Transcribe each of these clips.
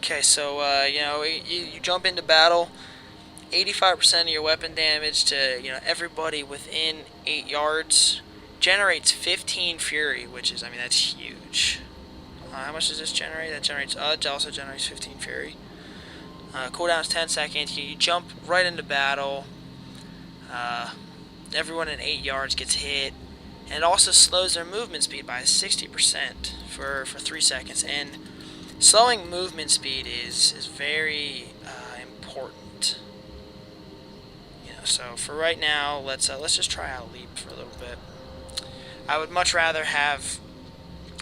Okay, so you know, you jump into battle. 85% of your weapon damage to everybody within 8 yards generates 15 fury, which is, I mean, that's huge. How much does this generate? That generates it also generates 15 fury. Cooldown is 10 seconds. You jump right into battle. Everyone in 8 yards gets hit, and it also slows their movement speed by 60% for 3 seconds. And slowing movement speed is very important. So for right now, let's just try out leap for a little bit. I would much rather have,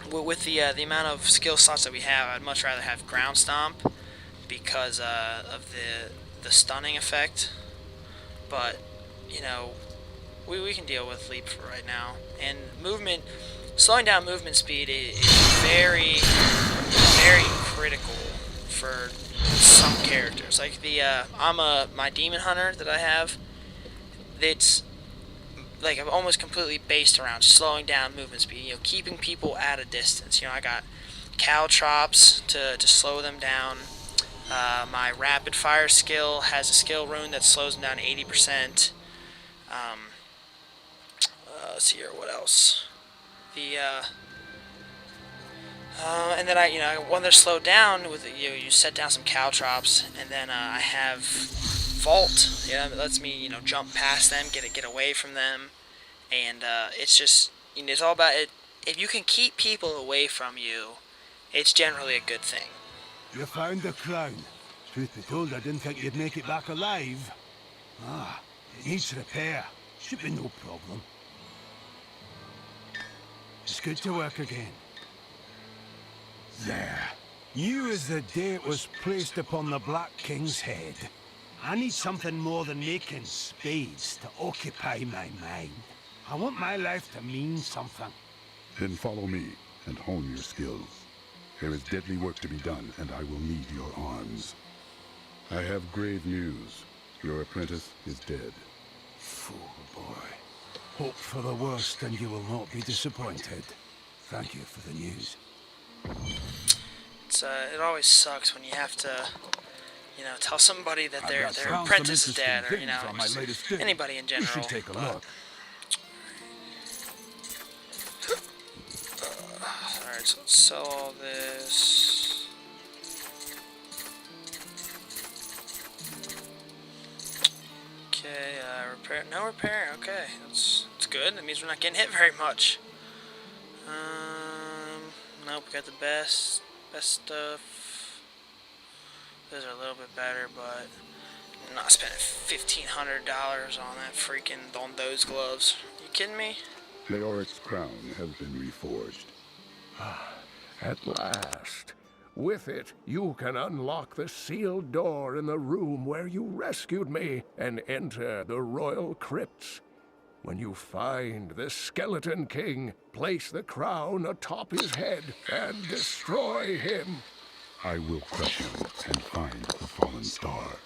with the amount of skill slots that we have, I'd much rather have ground stomp because of the stunning effect. But we can deal with leap for right now. And slowing down movement speed is very critical for some characters. Like my demon hunter that I have. It's like I'm almost completely based around slowing down movement speed, keeping people at a distance. I got caltrops to slow them down. My rapid fire skill has a skill rune that slows them down 80%. Let's see here, what else? And then when they're slowed down with you set down some caltrops, and then I have vault. It lets me jump past them, get away from them, and it's just it's all about it. If you can keep people away from you, it's generally a good thing. You found the crown. Truth be told, I didn't think you'd make it back alive. It needs repair. Should be no problem. It's good to work again. There. You as the day it was placed upon the Black King's head. I need something more than making spades to occupy my mind. I want my life to mean something. Then follow me and hone your skills. There is deadly work to be done, and I will need your arms. I have grave news. Your apprentice is dead. Fool boy. Hope for the worst, and you will not be disappointed. Thank you for the news. It always sucks when you have to, tell somebody that their apprentice is dead, or anybody in general. You should take a look. Alright, so let's sell all this. Okay, repair. No repair. Okay, that's good. That means we're not getting hit very much. Nope, we got the best stuff. Those are a little bit better, but I'm not spending $1,500 on those gloves. You kidding me? Leoric's crown has been reforged. At last. With it, you can unlock the sealed door in the room where you rescued me and enter the royal crypts. When you find the Skeleton King, place the crown atop his head and destroy him. I will crush him and find the fallen star.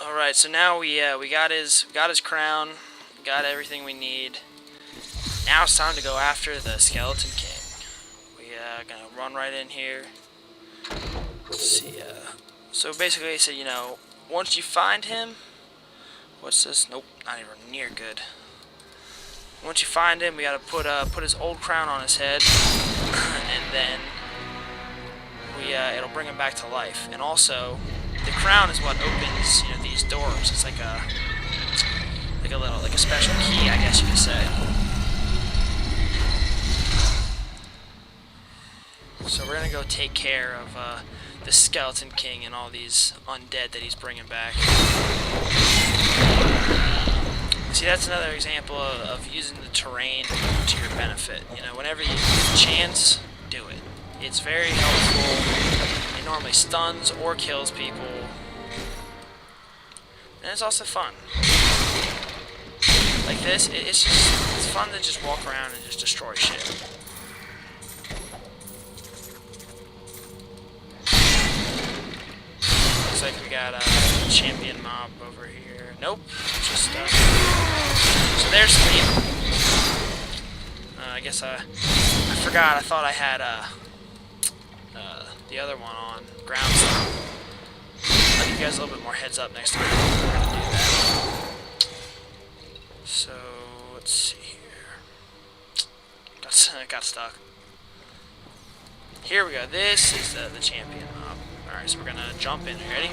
All right, so now we got his crown, got everything we need. Now it's time to go after the Skeleton King. We gonna run right in here. Let's see. So basically, I said, once you find him, what's this? Nope, not even near good. Once you find him, we gotta put his old crown on his head, and then it'll bring him back to life. And also, the crown is what opens these doors. It's like a special key, I guess you could say. So we're gonna go take care of the Skeleton King and all these undead that he's bringing back. See, that's another example of using the terrain to your benefit. Whenever you get a chance, do it. It's very helpful. It normally stuns or kills people. And it's also fun. Like this, it's fun to just walk around and just destroy shit. Looks like we got a champion mob over here. Nope, just so there's Sleep. I guess I forgot. I thought I had the other one on ground stomp. I'll give you guys a little bit more heads up next time we're gonna do that. So let's see here. Got stuck. Here we go. This is the champion mob. Alright, so we're gonna jump in. Ready?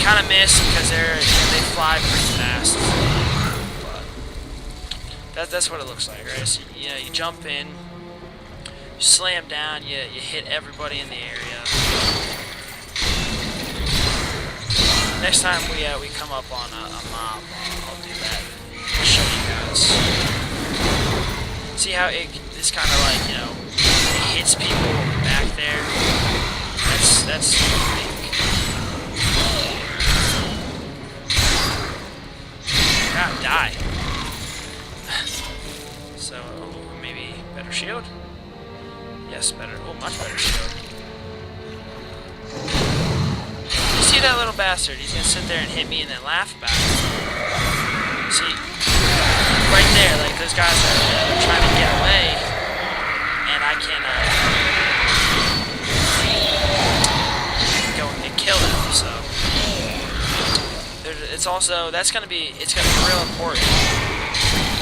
Kind of miss because they fly pretty fast. But that's what it looks like, right? So, you know, you jump in, you slam down, you hit everybody in the area. Next time we come up on a mob, I'll do that. I'll show you guys. See how it's kind of like, you know, it hits people back there. That's big. God, die. So maybe better shield. Yes, better. Oh, much better shield. You see that little bastard? He's gonna sit there and hit me and then laugh about it. See, right there, like those guys are trying to get away, and I can go and kill them. So it's also it's gonna be real important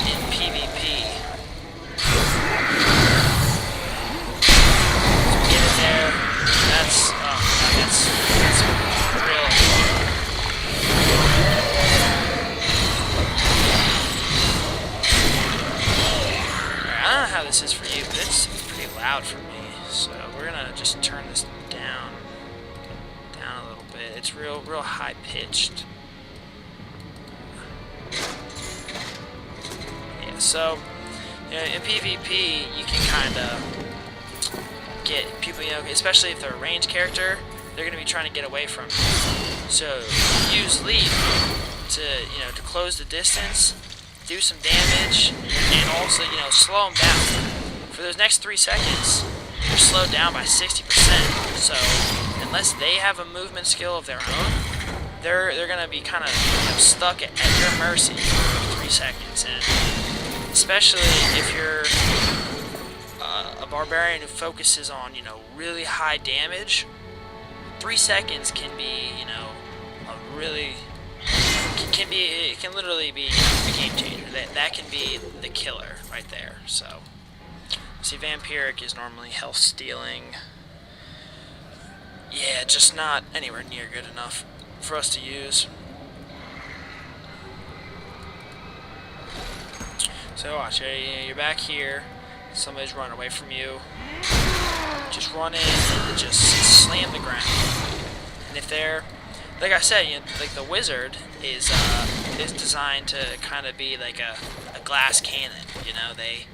in PvP. Get in there. That's real. I don't know how this is for you, but it's pretty loud for me. So we're gonna just turn this down a little bit. It's real high pitched. Yeah. So you know, in PvP, you can kind of get people, you know, especially if they're a ranged character, they're going to be trying to get away from you. So use lead to, you know, to close the distance, do some damage, and also, you know, slow them down. For those next 3 seconds, you're slowed down by 60%. So unless they have a movement skill of their own, they're going to be kind of, you know, stuck at your mercy for 3 seconds. And especially if you're a barbarian who focuses on, you know, really high damage, 3 seconds can be, you know, a really it can literally be a game changer. That can be the killer right there. So see, vampiric is normally health stealing. Yeah, just not anywhere near good enough for us to use. So watch, you're back here. Somebody's running away from you. Just run in and just slam the ground. And if they're, like I said, you know, like the wizard is designed to kind of be like a glass cannon. You know, they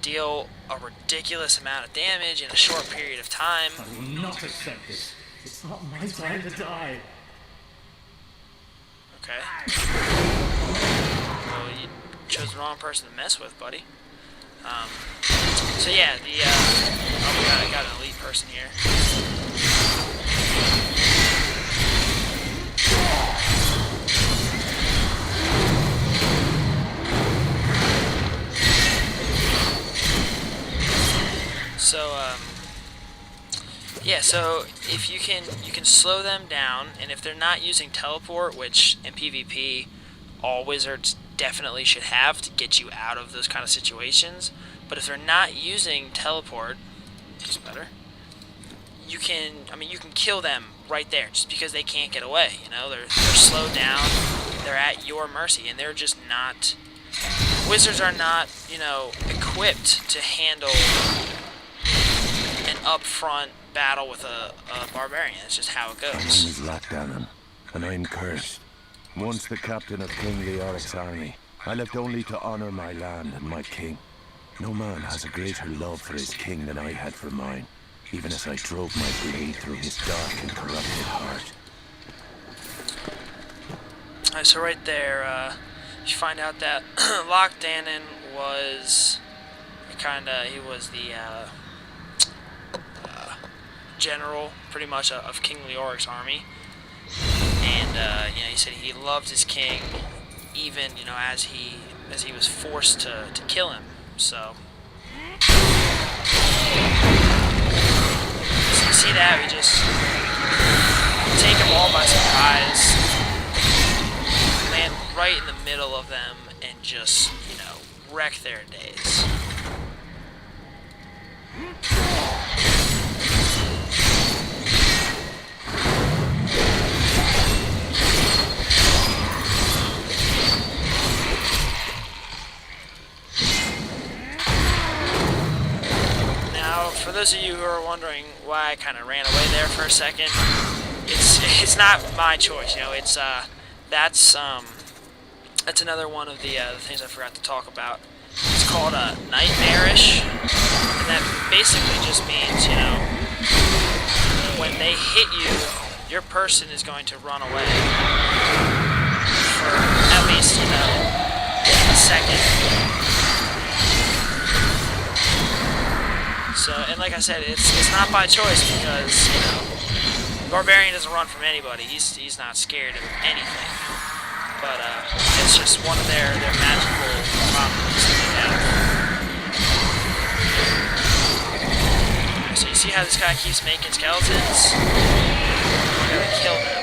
deal a ridiculous amount of damage in a short period of time. I will not accept this. It's not my time to die. Okay. Well, you chose the wrong person to mess with, buddy. So yeah, I got an elite person here. So yeah, so if you can slow them down, and if they're not using teleport, which in PvP all wizards definitely should have to get you out of those kind of situations, but if they're not using teleport, which is better, you can kill them right there just because they can't get away. You know, they're slowed down, they're at your mercy, and they're just not. Wizards are not, you know, equipped to handle an upfront battle with a barbarian. It's just how it goes. My name is Lockdown, and I'm cursed. Once the captain of King Leoric's army, I left only to honor my land and my king. No man has a greater love for his king than I had for mine, even as I drove my blade through his dark and corrupted heart. Alright, so right there, you find out that Lockdown was he was the general, pretty much, of King Leoric's army. And you know, he said he loved his king, even, you know, as he was forced to kill him. So you see that, we just take them all by surprise, land right in the middle of them, and just, you know, wreck their days. For those of you who are wondering why I kind of ran away there for a second, it's not my choice. You know, it's that's another one of the things I forgot to talk about. It's called nightmarish, and that basically just means, you know, when they hit you, your person is going to run away for at least, you know, a second. So, and like I said, it's not by choice because, you know, Barbarian doesn't run from anybody. He's not scared of anything. But it's just one of their magical properties that they have. So you see how this guy keeps making skeletons? You gotta kill them.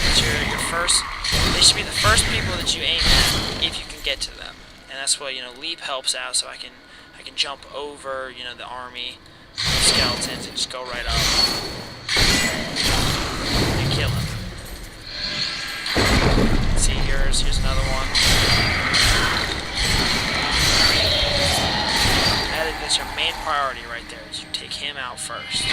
It's your first. They should be the first people that you aim at if you can get to them. And that's why, you know, leap helps out, so I can jump over, you know, the army of skeletons and just go right up and kill him. See, here's another one. That's your main priority right there, is you take him out first.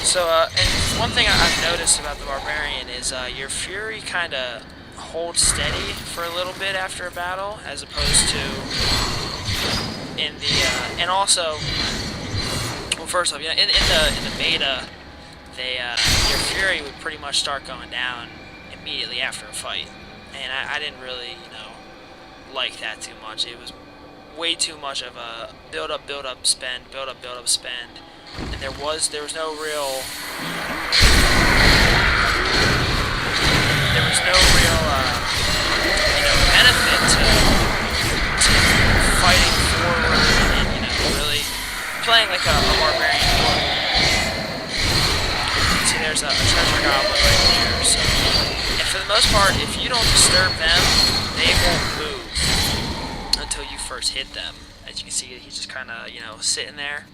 So, and one thing I've noticed about the Barbarian is your Fury kind of holds steady for a little bit after a battle, as opposed to in the, and also, well, first off, you know, in the beta, your Fury would pretty much start going down immediately after a fight, and I didn't really, you know, like that too much. It was way too much of a build up, spend, build up, spend. And there was no real you know, benefit to fighting forward and, you know, really playing like a Barbarian. See, there's a treasure goblin right there. So, and for the most part, if you don't disturb them, they won't move until you first hit them. As you can see, he's just kind of, you know, sitting there.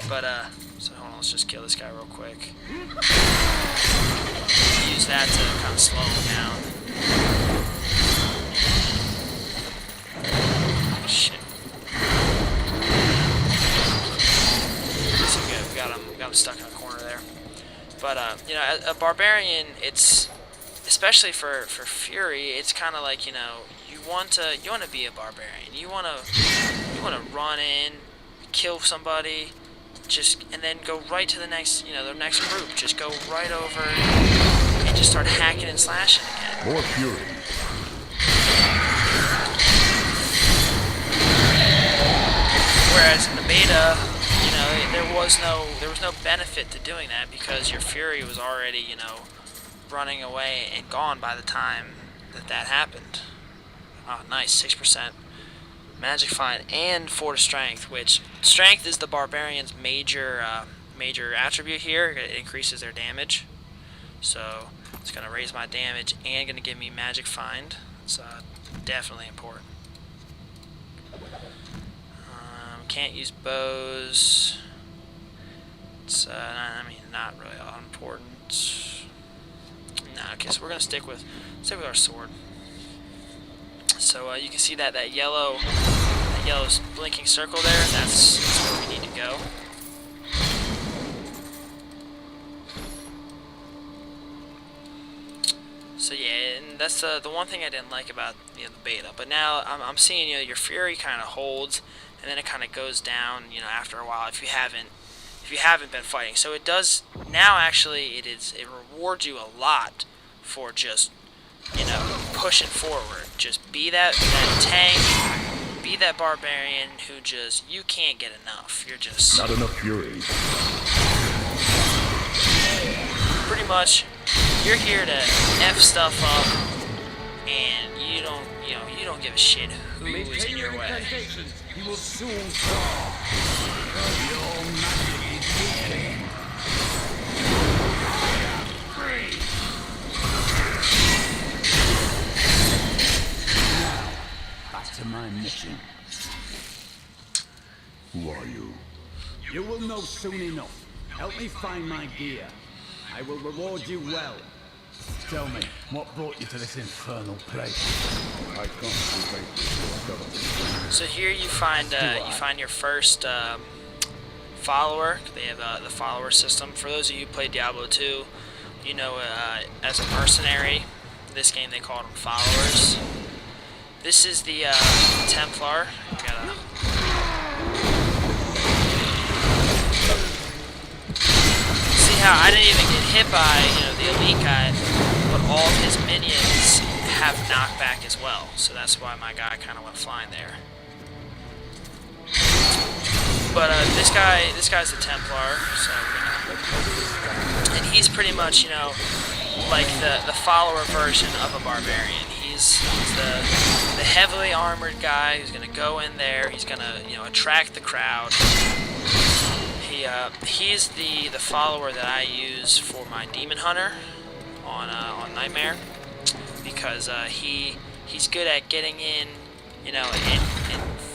But, so hold on, let's just kill this guy real quick. Use that to kind of slow him down. Oh, shit. So good, we got him stuck in a corner there. But, you know, a Barbarian, it's, especially for Fury, it's kind of like, you know, you want to be a Barbarian. You want to run in, kill somebody, and then go right to the next, you know, the next group. Just go right over and just start hacking and slashing again. More Fury. Whereas in the beta, you know, there was no benefit to doing that because your Fury was already, you know, running away and gone by the time that happened. Oh, nice, 6%. Magic Find and 4 to Strength, which Strength is the Barbarian's major attribute here. It increases their damage, so it's going to raise my damage and going to give me Magic Find. It's definitely important. Can't use bows. It's I mean, not really all important. No, okay, so we're going to stick with our sword. So you can see that yellow blinking circle there. That's where we need to go. So yeah, and that's the one thing I didn't like about, you know, the beta. But now I'm seeing, you know, your Fury kind of holds, and then it kind of goes down, you know, after a while if you haven't been fighting. So it does now. Actually, it rewards you a lot for just, you know, pushing forward. Just be that tank, be be that barbarian who just, you can't get enough. You're just Not enough fury. pretty much, you're here to F stuff up, and you don't give a shit who is in your way. You will soon fall. Your magic is weakening. I am free. Now, back to my mission. Who are you? You will know soon enough. Help me find my gear. I will reward you well. Tell me, what brought you to this infernal place? I come to thank you for government. So here you find your first follower. They have the follower system. For those of you who play Diablo 2, you know, as a mercenary, this game they call them followers. This is the Templar. See how I didn't even get hit by, you know, the elite guy, but all of his minions have knockback as well. So that's why my guy kind of went flying there. But this guy's a Templar, so and he's pretty much, you know, like the follower version of a barbarian. He's the heavily armored guy who's gonna go in there. He's gonna, you know, attract the crowd. He's the follower that I use for my demon hunter on Nightmare, because he's good at getting in, you know, and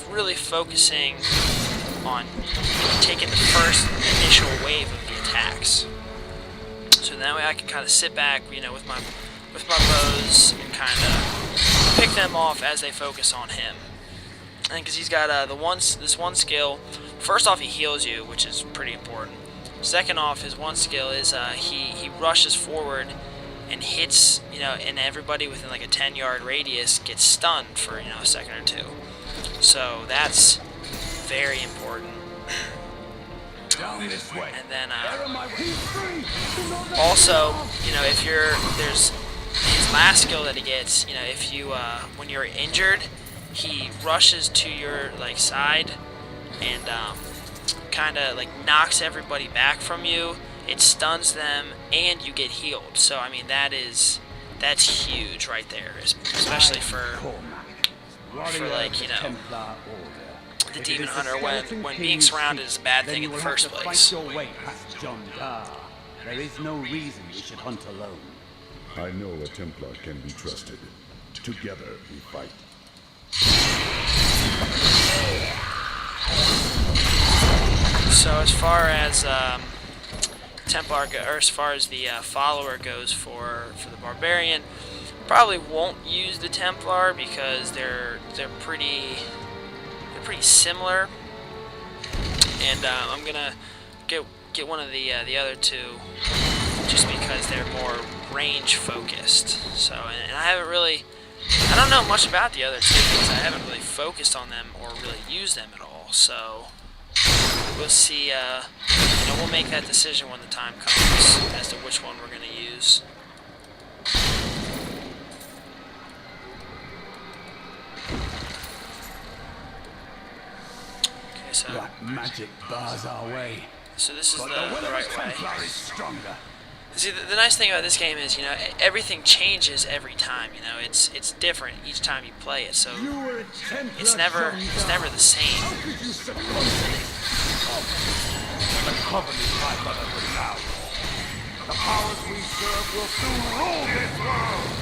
really focusing on, you know, taking the first initial wave of the attacks. So that way I can kind of sit back, you know, with my bows and kind of pick them off as they focus on him. And because he's got this one skill. First off, he heals you, which is pretty important. Second off, his one skill is he rushes forward and hits, you know, and everybody within like a 10-yard radius gets stunned for, you know, a second or two. So that's very important. Down this way. And then also, you know, if there's his last skill that he gets, you know, if you when you're injured, he rushes to your like side and kind of like knocks everybody back from you. It stuns them and you get healed. So I mean that's huge right there, especially for like, you know, the demon hunter when being surrounded is a bad thing in the first place. There is no reason we should hunt alone. I know a Templar can be trusted. Together we fight. So as far as Templar or as far as the follower goes for the barbarian, probably won't use the Templar because they're pretty similar, and I'm gonna get one of the other two just because they're more range focused. So and I don't know much about the other two because I haven't really focused on them or really used them at all. So we'll see. You know, we'll make that decision when the time comes as to which one we're gonna use. Okay, so Black magic bars our way. so this is the right way. Templar is stronger. See, the nice thing about this game is, you know, everything changes every time. You know, it's different each time you play it. So You were a Templar, it's never the same. How could you succumb to this? The Covenant fight but now. The powers we serve will soon rule this world.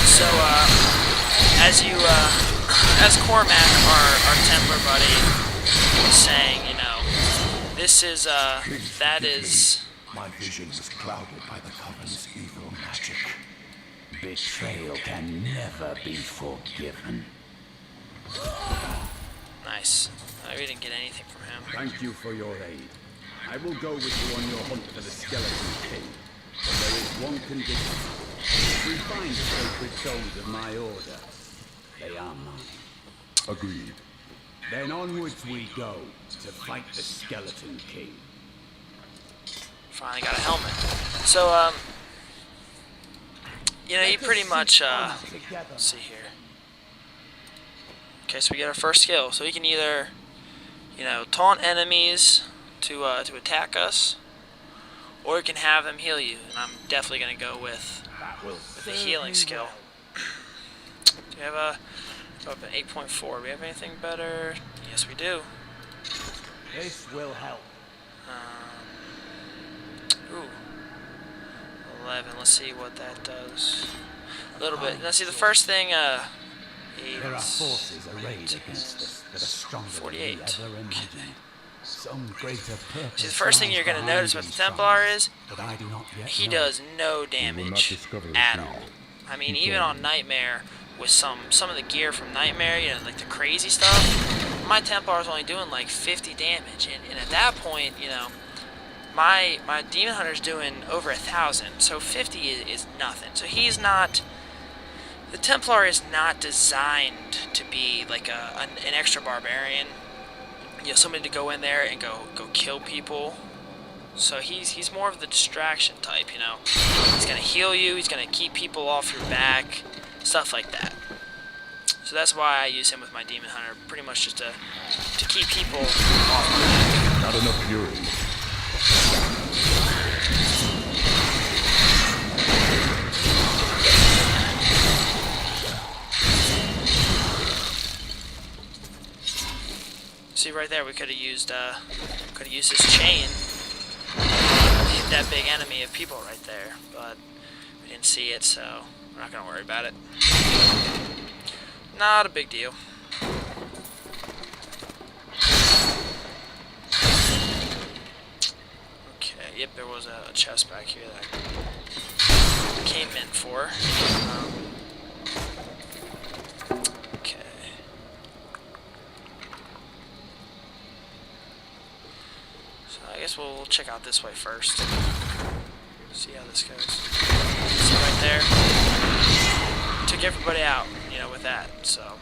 So as Cormac, our Templar buddy, was saying, you know, this is that is. My vision was clouded by the Covenant's evil magic. Betrayal can never be forgiven. Nice. We didn't get anything from him. Thank you for your aid. I will go with you on your hunt for the Skeleton King. But there is one condition. If we find the sacred stones of my order, they are mine. Agreed. Then onwards we go to fight the Skeleton King. Finally got a helmet. So you know, he pretty much let's see here. Okay, so we get our first skill. So we can either, you know, taunt enemies to attack us, or you can have them heal you. And I'm definitely gonna go with the healing skill. Do we have a 8.4? Do we have anything better? Yes, we do. This will help. Ooh. 11. Let's see what that does. A little bit. Let's see, the first thing, There are forces arrayed against us that are stronger 48. than we ever imagined. Some greater purpose. See, the first thing you're going to notice about the Templar is he does no damage at all. I mean, even on Nightmare, with some of the gear from Nightmare, you know, like the crazy stuff, my Templar is only doing like 50 damage, and at that point, you know, my Demon Hunter's doing over 1,000, so 50 is nothing. So he's not. The Templar is not designed to be like an extra barbarian. You know, somebody to go in there and go kill people. So he's more of the distraction type, you know. He's gonna heal you, he's gonna keep people off your back, stuff like that. So that's why I use him with my Demon Hunter, pretty much just to keep people off my back. Not enough fury. See right there, we could have used this chain, hit that big enemy of people right there, but we didn't see it, so we're not gonna worry about it. Not a big deal. Okay, yep, there was a chest back here that I came in for. Okay. So I guess we'll check out this way first. See how this goes. See right there? Took everybody out, you know, with that, so.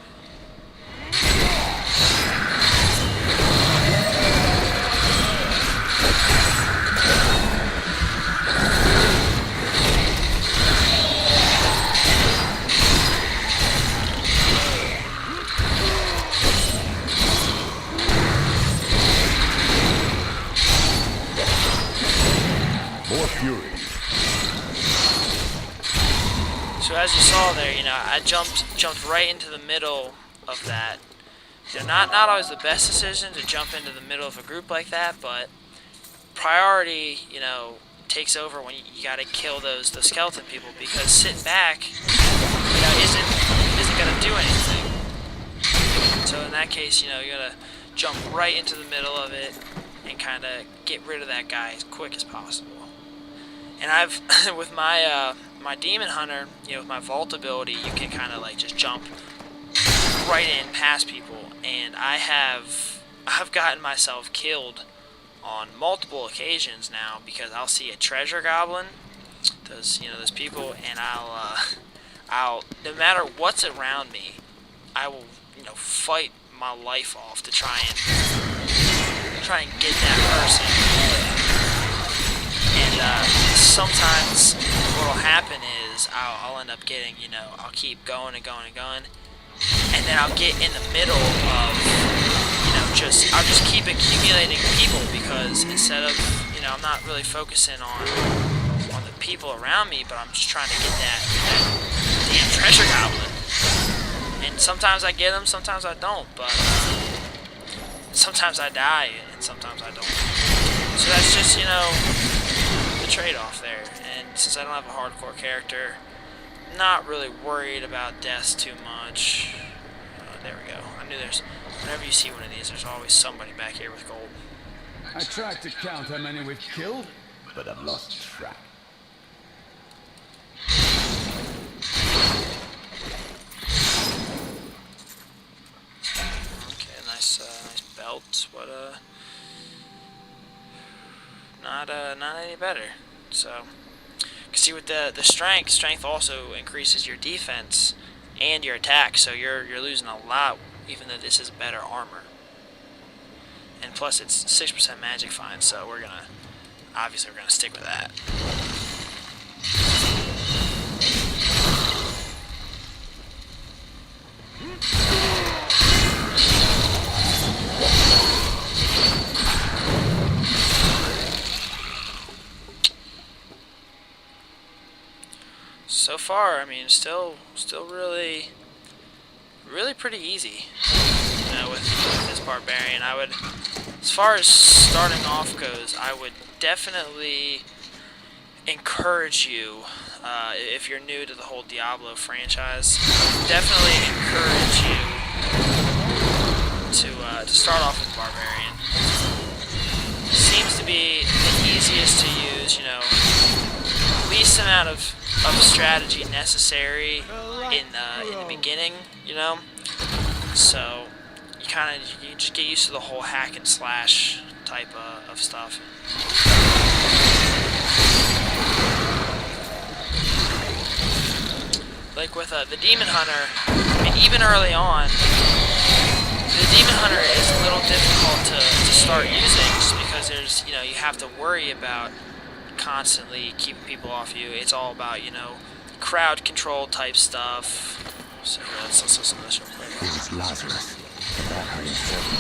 More fury. So as you saw there, you know, I jumped right into the middle of that. You know, not always the best decision to jump into the middle of a group like that, but priority, you know, takes over when you got to kill those skeleton people, because sitting back, you know, isn't gonna do anything. So in that case, you know, you gotta jump right into the middle of it and kind of get rid of that guy as quick as possible. And I've with my my Demon Hunter, you know, with my Vault ability, you can kind of like just jump right in past people, and I've gotten myself killed on multiple occasions now because I'll see a treasure goblin, those people, and I'll no matter what's around me, I will, you know, fight my life off to try and get that person. And sometimes what'll happen is I'll end up getting, you know, I'll keep going and going and going, and then I'll get in the middle of, you know, I'll just keep accumulating people, because instead of, you know, I'm not really focusing on the people around me, but I'm just trying to get that damn treasure goblin. And sometimes I get them, sometimes I don't, but sometimes I die and sometimes I don't. So that's just, you know, the trade-off there. And since I don't have a hardcore character, not really worried about deaths too much. There we go. I knew whenever you see one of these, there's always somebody back here with gold. I tried to count how many we've killed, but I've lost track. Okay, nice belt. What not any better. So, you can see with the strength also increases your defense and your attack. So you're losing a lot, even though this is better armor. And plus, it's 6% magic find. So we're gonna stick with that. far, I mean, still really pretty easy. You know, with this Barbarian, I would, as far as starting off goes, I would definitely encourage you, if you're new to the whole Diablo franchise, definitely encourage you to start off with Barbarian. Seems to be the easiest to use, you know, least amount of strategy necessary in the beginning, you know. So you just get used to the whole hack and slash type of stuff. Like with the Demon Hunter, I mean, even early on, the Demon Hunter is a little difficult to start using just because there's, you know, you have to worry about constantly keeping people off you. It's all about, you know, crowd control type stuff. So let's listen to this real quick. It was Lazarus, the Valkyrie servant.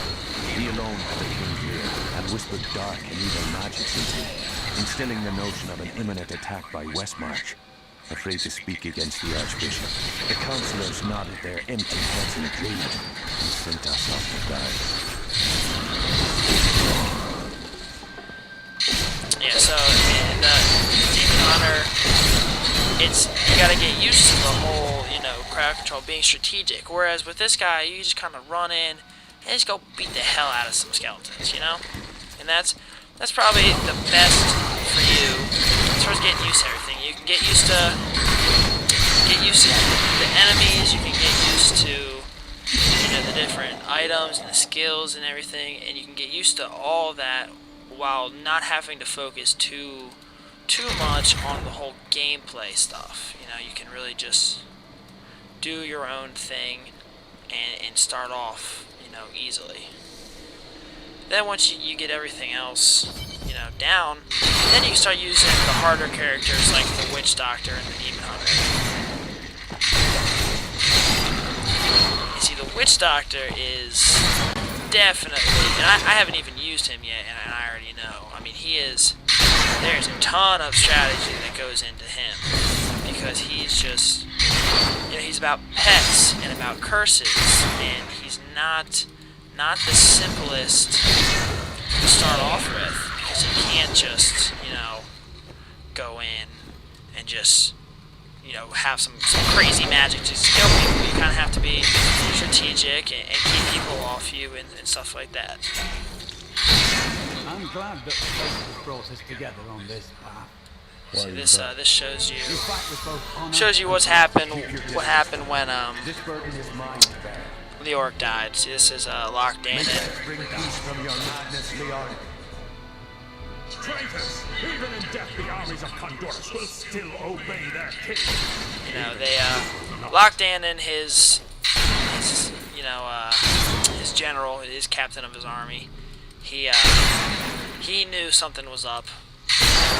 He alone had the king's ear and whispered dark and evil magics into him, instilling the notion of an imminent attack by Westmarch. Afraid to speak against the Archbishop, the councillors nodded their empty heads in agreement and sent us off to die. Yeah, so in Demon Hunter, you gotta get used to the whole, you know, crowd control, being strategic. Whereas with this guy, you just kind of run in and just go beat the hell out of some skeletons, you know. And that's probably the best for you as far as getting used to everything. You can get used to the enemies. You can get used to, you know, the different items and the skills and everything, and you can get used to all that while not having to focus too much on the whole gameplay stuff. You know, you can really just do your own thing and start off, you know, easily. Then once you get everything else, you know, down, then you can start using the harder characters like the Witch Doctor and the Demon Hunter. You see, the Witch Doctor is definitely, and I haven't even used him yet, and I already know. I mean, there's a ton of strategy that goes into him, because he's just, you know, he's about pets and about curses, and he's not the simplest to start off with, because you can't just, you know, go in and just, you know, have some crazy magic to kill people. You kind of have to be strategic and keep people off you and stuff like that. I'm glad that the place has brought us together on this path. So this shows you what happened when Leoric died. See, this is Loch Dannon. Bring peace from your madness, Leoric. Traitors! Even in death, the armies of Condorus will still obey their king. You know, Loch Dannon, his general, his captain of his army, he knew something was up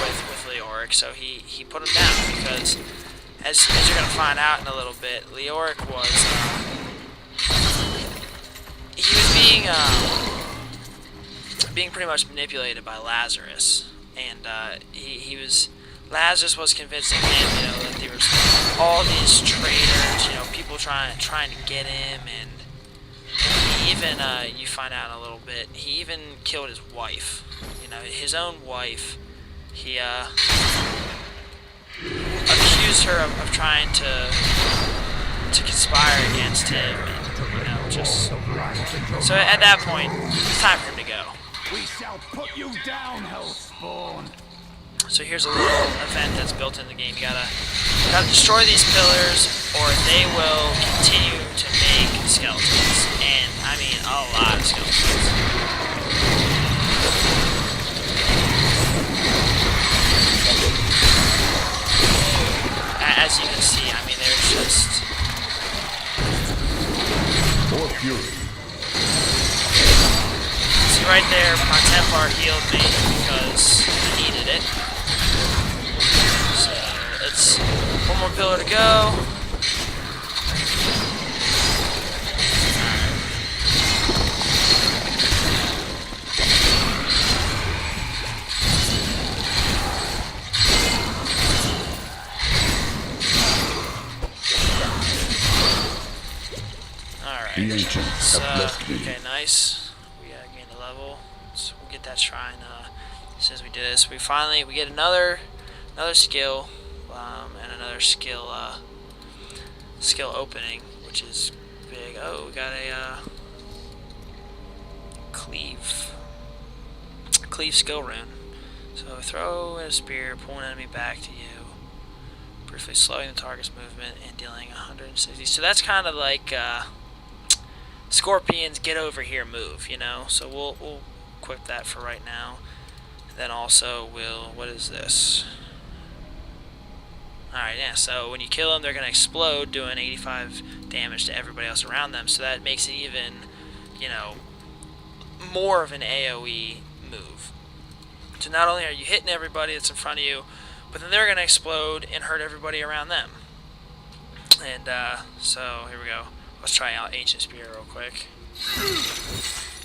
with Leoric, so he put him down, because as you're gonna find out in a little bit, Leoric was he was being pretty much manipulated by Lazarus, and Lazarus was convincing him, you know, that there was all these traitors, you know, people trying to get him, and he even you find out in a little bit, he even killed his wife, you know, his own wife. He accused her of trying to conspire against him, and, you know, just so at that point it's time for him to go. We shall put you down, Hellspawn. So here's a little event that's built in the game. You gotta destroy these pillars, or they will continue to make skeletons, and I mean a lot of skeletons. As you can see, I mean, there's just More fury. see right there, my Templar healed me because I needed it. So it's one more pillar to go. The ancients have blessed me. Okay, nice. We gained a level, so we'll get that shrine as soon as we do this. We get another skill, and another skill opening, which is big. Oh, we got a cleave skill rune. So throw a spear, pull an enemy back to you, briefly slowing the target's movement and dealing 160. So that's kind of like Scorpion's get over here move, you know. So we'll equip that for right now. And then also what is this? Alright, yeah, so when you kill them, they're going to explode, doing 85 damage to everybody else around them. So that makes it even, you know, more of an AoE move. So not only are you hitting everybody that's in front of you, but then they're going to explode and hurt everybody around them. And so here we go. Let's try out Ancient Spear real quick.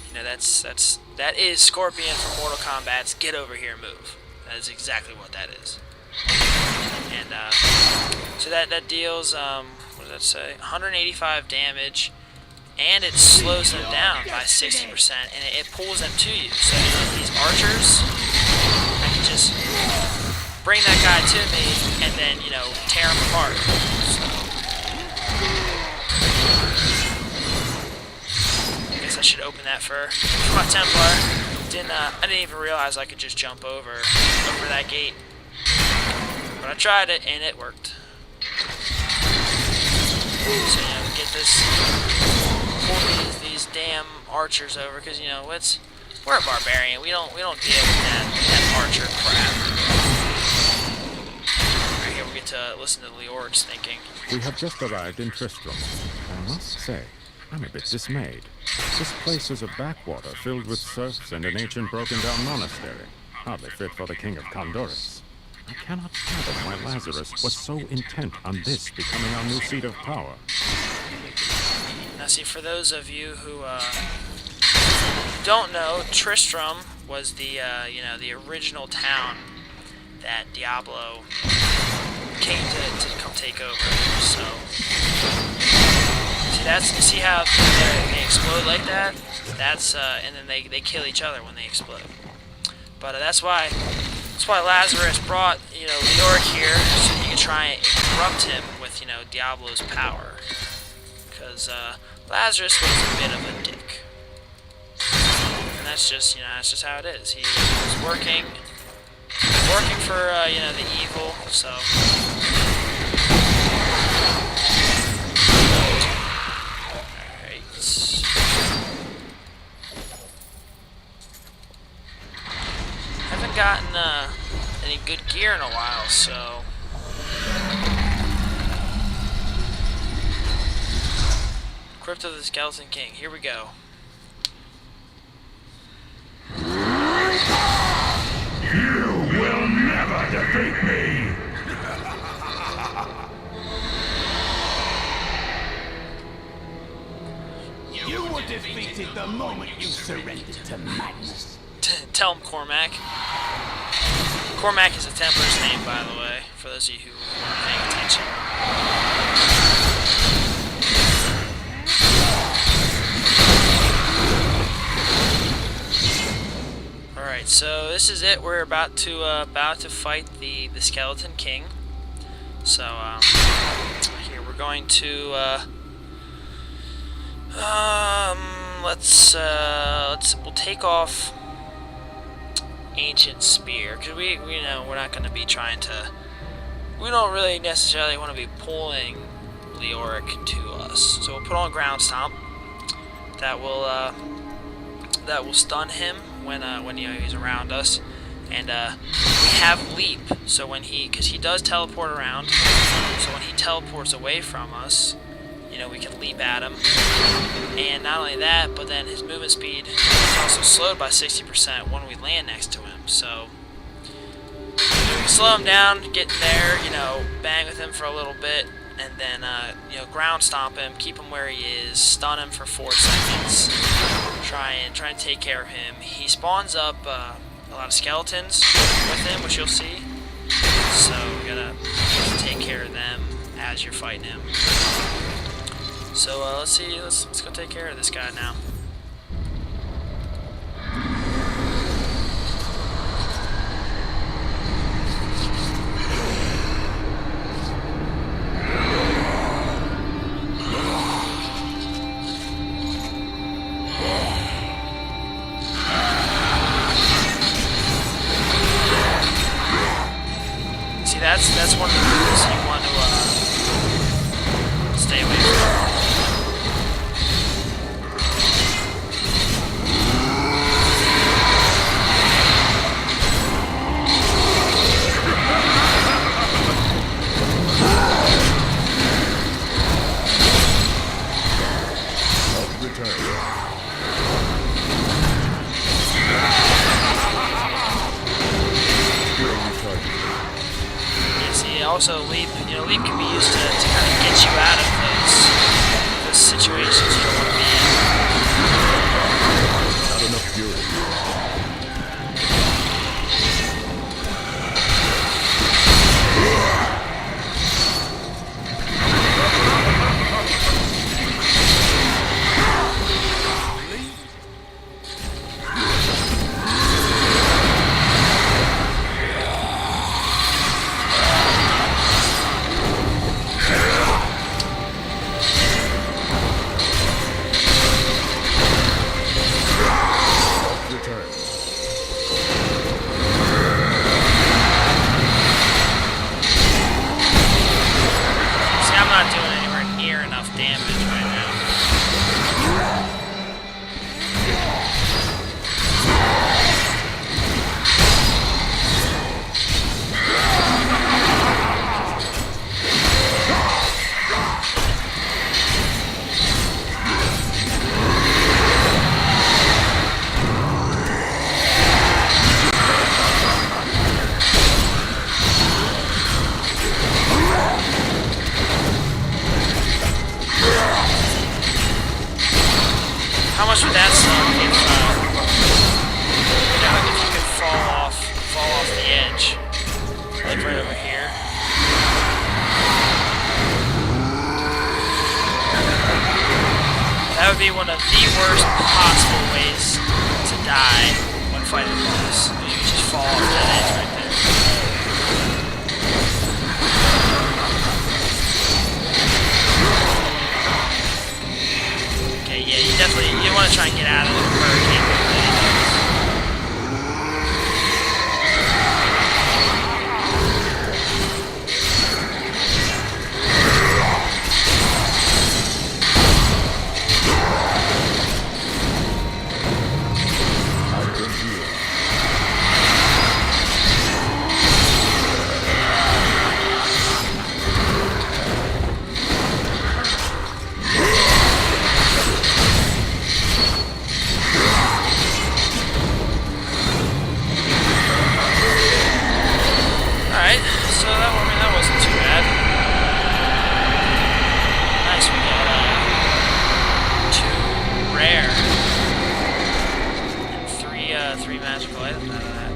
You know, that is Scorpion from Mortal Kombat's get over here move. That is exactly what that is. And so that deals what does that say? 185 damage, and it slows them down by 60%, and it pulls them to you. So you know, these archers, I can just bring that guy to me, and then you know tear him apart. So I guess I should open that for my Templar. I didn't even realize I could just jump over that gate. But I tried it, and it worked. So, you know, get pull these damn archers over, because, you know, we're a barbarian. We don't deal with that archer crap. Alright, here we get to listen to Leoric's thinking. We have just arrived in Tristram. I must say, I'm a bit dismayed. This place is a backwater filled with serfs and an ancient broken-down monastery. Hardly fit for the king of Condorus. I cannot fathom why Lazarus was so intent on this becoming our new seat of power. Now see, for those of you who don't know, Tristram was the the original town that Diablo came to come take over. So see how they explode like that? That's and then they kill each other when they explode. But that's why Lazarus brought, you know, Leoric here, so he could try and corrupt him with, you know, Diablo's power. Because Lazarus was a bit of a dick. And that's just, you know, that's just how it is. He was working for, you know, the evil, so. Haven't gotten any good gear in a while, so Crypt of the Skeleton King. Here we go. You will never defeat me! You were defeated the moment you surrendered to madness. Tell him Cormac. Cormac is a Templar's name, by the way, for those of you who weren't paying attention. Alright, so this is it. We're about to fight the Skeleton King. So here we're going to we'll take off Ancient Spear, because we know we're not going to be trying to, we don't really necessarily want to be pulling Leoric to us. So we'll put on Ground Stomp. That will stun him when you know, he's around us. And we have Leap, so because he does teleport around, so when he teleports away from us, you know, we can leap at him. And not only that, but then his movement speed is also slowed by 60% when we land next to him. So we can slow him down, get in there, you know, bang with him for a little bit, and then you know, ground stomp him, keep him where he is, stun him for 4 seconds, try and take care of him. He spawns up a lot of skeletons with him, which you'll see. So we gotta take care of them as you're fighting him. So let's see. Let's go take care of this guy now. See, that's one of the moves you want to stay away from. Also, leap can be used to kind of get you out of those situations you don't want to be in. Not enough fury. How much would that suck if you could fall off the edge, like right over here? That would be one of the worst possible ways to die when fighting a boss. You just fall off that edge right there. Yeah, you want to try and get out of the hurricane. So that wasn't too bad. Nice, we got 2 rare and 3 magical items out of that.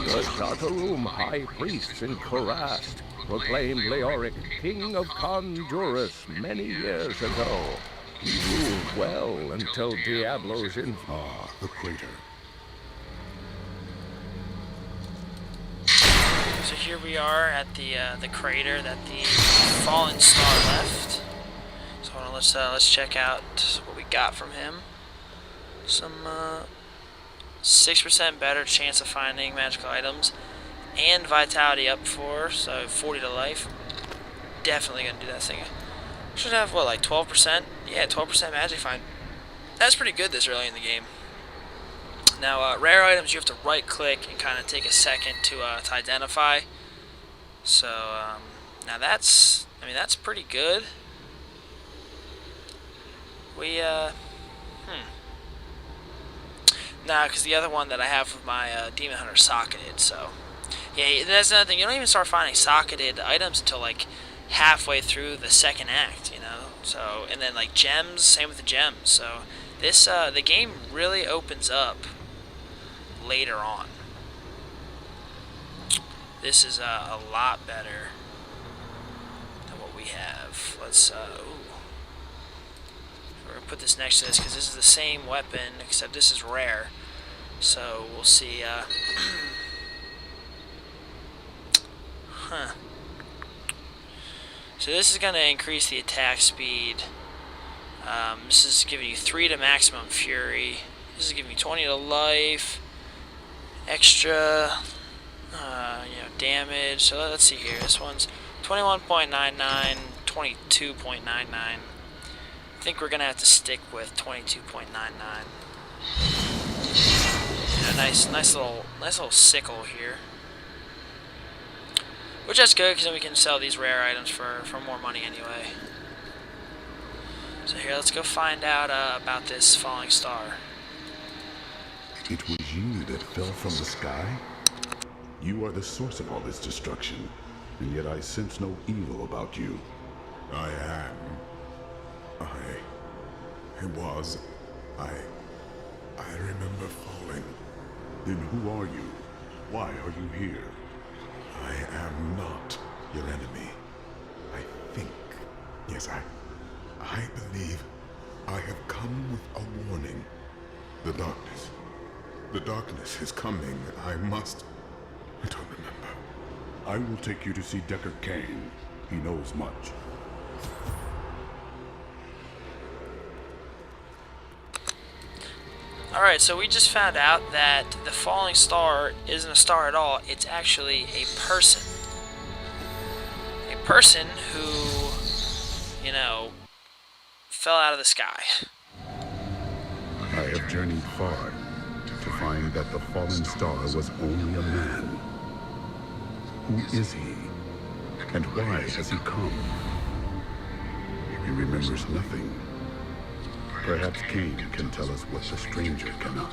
The Shataroom High Priests in Kurast proclaimed Leoric King of Condurus many years ago. He ruled well until Diablo's Ah, the crater. So here we are at the crater that the fallen star left. So hold on, let's check out what we got from him. Some 6% better chance of finding magical items, and vitality up 4, so 40 to life. Definitely gonna do that thing. Should have what, like 12%? Yeah, 12% magic find. That's pretty good this early in the game. Now, rare items you have to right-click and kind of take a second to identify. So now that's pretty good. We Nah, because the other one that I have with my Demon Hunter socketed. So yeah, that's another thing. You don't even start finding socketed items until like halfway through the second act. So and then like gems, same with the gems. So this the game really opens up later on. This is a lot better than what we have. Let's ooh. put this next to this because this is the same weapon, except this is rare. So we'll see. Huh. So this is going to increase the attack speed. This is giving you 3 to maximum fury. This is giving you 20 to life. Extra, damage. So let's see here. This one's 21.99, 22.99. I think we're gonna have to stick with 22.99. Nice little sickle here. Which that's good, because then we can sell these rare items for more money anyway. So here, let's go find out about this falling star. It was you that fell from the sky? You are the source of all this destruction, and yet I sense no evil about you. I am. I remember falling. Then who are you? Why are you here? I am not your enemy. I think. Yes, I believe I have come with a warning. The darkness. The darkness is coming. I don't remember. I will take you to see Decker Kane. He knows much. Alright, so we just found out that the falling star isn't a star at all. It's actually a person. A person who, fell out of the sky. I have journeyed far to find that the fallen star was only a man. Who is he? And why has he come? He remembers nothing. Perhaps Kane can tell us what the stranger cannot.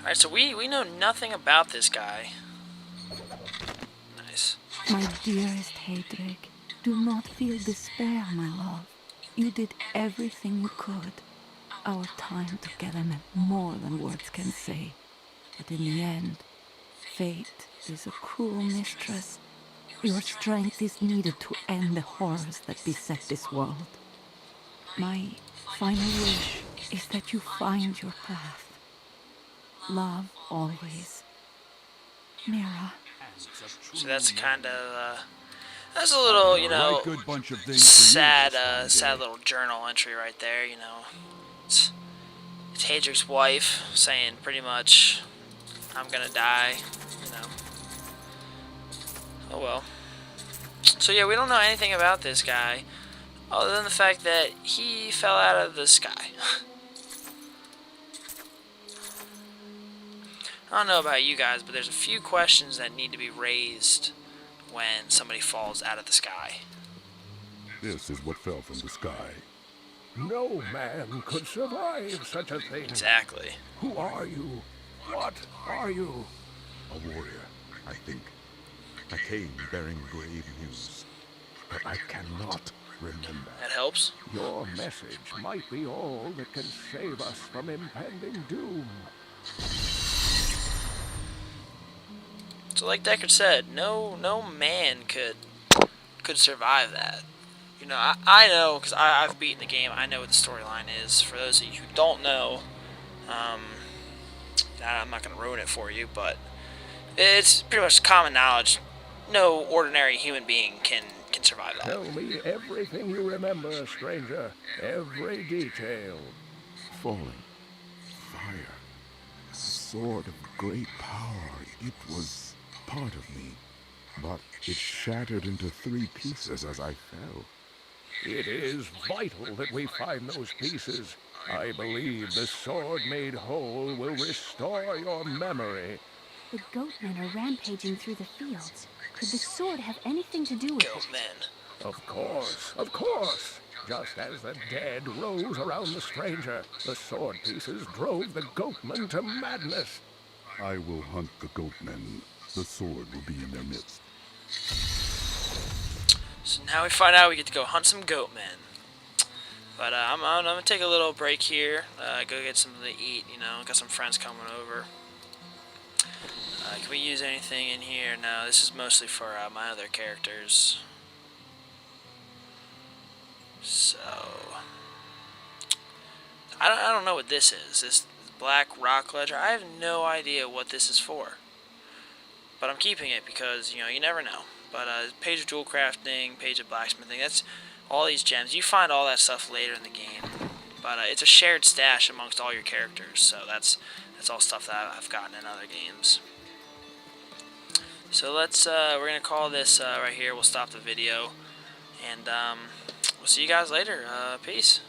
Alright, so we know nothing about this guy. Nice. My dearest Hedrick, do not feel despair, my love. You did everything you could. Our time together meant more than words can say. But in the end, fate is a cruel mistress. Your strength is needed to end the horrors that beset this world. My final wish is that you find your path. Love always. Mira. So that's kind of, that's a little, sad, sad little journal entry right there, It's Hedrick's wife saying pretty much, I'm gonna die, Oh well. So yeah, we don't know anything about this guy, other than the fact that he fell out of the sky. I don't know about you guys, but there's a few questions that need to be raised when somebody falls out of the sky. This is what fell from the sky. No man could survive such a thing. Exactly. Who are you? What are you? A warrior, I think. I came bearing grave news, but I cannot remember. That helps. Your message might be all that can save us from impending doom. So like Deckard said, no man could survive that. I know, because I've beaten the game. I know what the storyline is. For those of you who don't know, I'm not going to ruin it for you, but it's pretty much common knowledge. No ordinary human being can survive that. Tell me everything you remember, stranger. Every detail. Falling. Fire. A sword of great power. It was part of me, but it shattered into 3 pieces as I fell. It is vital that we find those pieces. I believe the sword made whole will restore your memory. The goatmen are rampaging through the fields. Could the sword have anything to do with it? Goatmen. Of course. Just as the dead rose around the stranger, the sword pieces drove the goatmen to madness. I will hunt the goatmen. The sword will be in their midst. So now we find out we get to go hunt some goatmen. But I'm gonna take a little break here. Go get something to eat. Got some friends coming over. Can we use anything in here? No, this is mostly for my other characters. So I don't know what this is. This black rock ledger. I have no idea what this is for. But I'm keeping it because, you know, you never know. But page of jewel crafting, page of blacksmithing, that's all these gems. You find all that stuff later in the game. But it's a shared stash amongst all your characters. So that's all stuff that I've gotten in other games. So let's, we're going to call this right here. We'll stop the video. And we'll see you guys later. Peace.